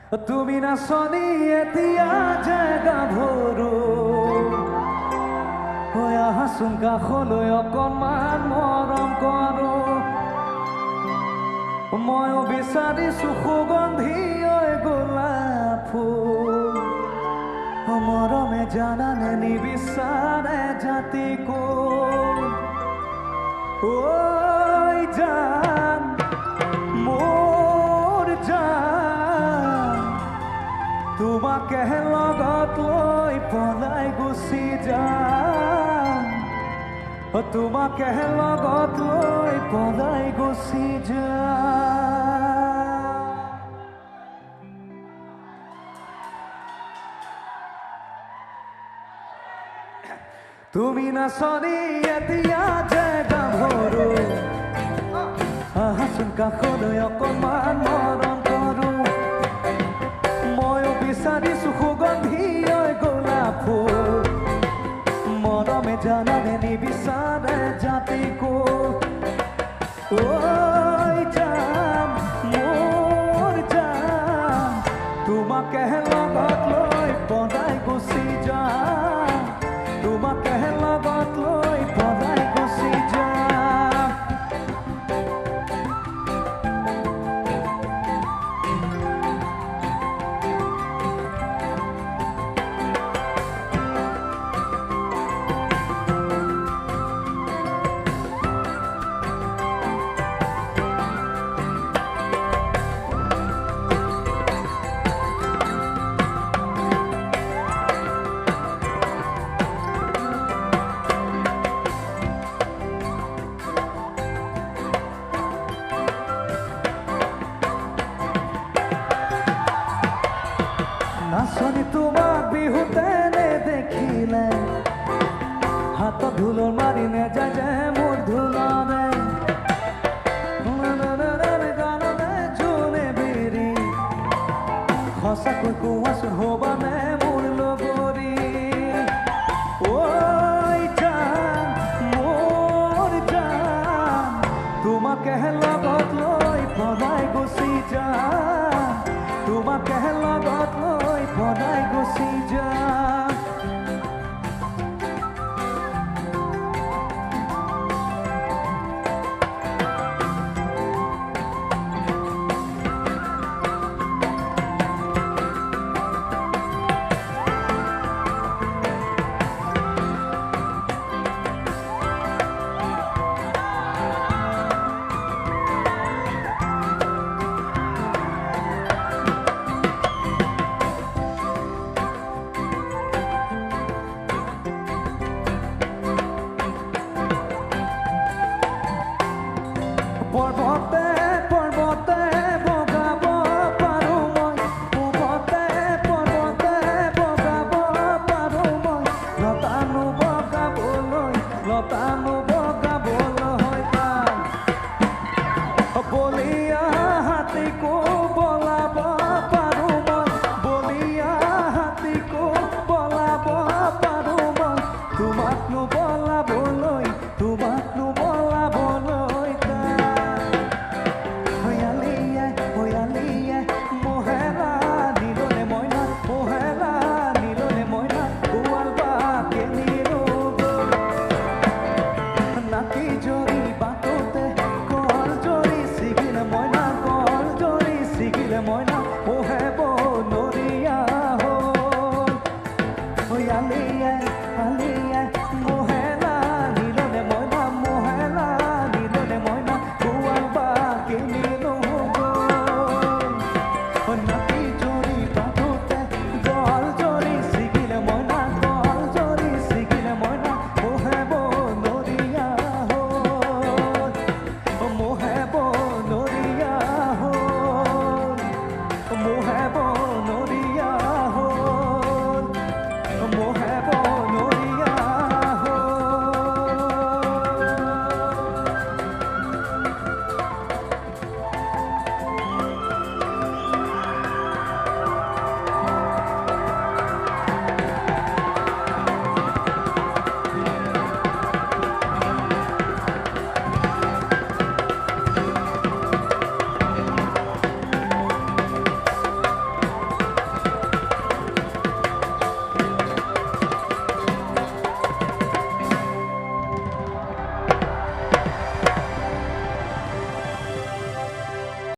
তুমি নাচনি এতিয়া জেগা ভৰো হৈ আহাচোন কাষলৈ অকণমান মৰম কৰো ময়ো বিচাৰিছো সুগন্ধি ঐ গোলাপ ফুল মৰমে জানানে নিবিচাৰে জাতিকো ঐ জান মোৰ জান তোমাকে লগত লৈ পলাই গুচি যাম তোমাকে লগত লৈ পলাই গুচি যাম তুমি নাচনি এতিয়া জেগা ভৰো আহাচোন কাষলৈ অকণমান মৰম কৰো ময়ো বিচাৰিছো সুগন্ধি ঐ গোলাপ ফুল মৰমে জানানে নিবিচাৰে জাতিকো ঐ জান মোৰ জান তোমাকে লগত লৈ পলাই গুচি যাম তোমাকে লগত লৈ পলাই গুচি যাম নাচনি তোমাক বিহুতে নেদেখিলে হাতত ঢোলৰ মাৰি নেযায় যে মোৰ ঢোলৰে গানৰে জোনে বিৰি সঁচাকৈ কোৱাচোন হ'বানে মোৰ লগৰী ঐ জান মোৰ জান তোমাকে লগত লৈ পলাই গুচি যাম তোমাকে লগত লৈ পলাই গুচি যাম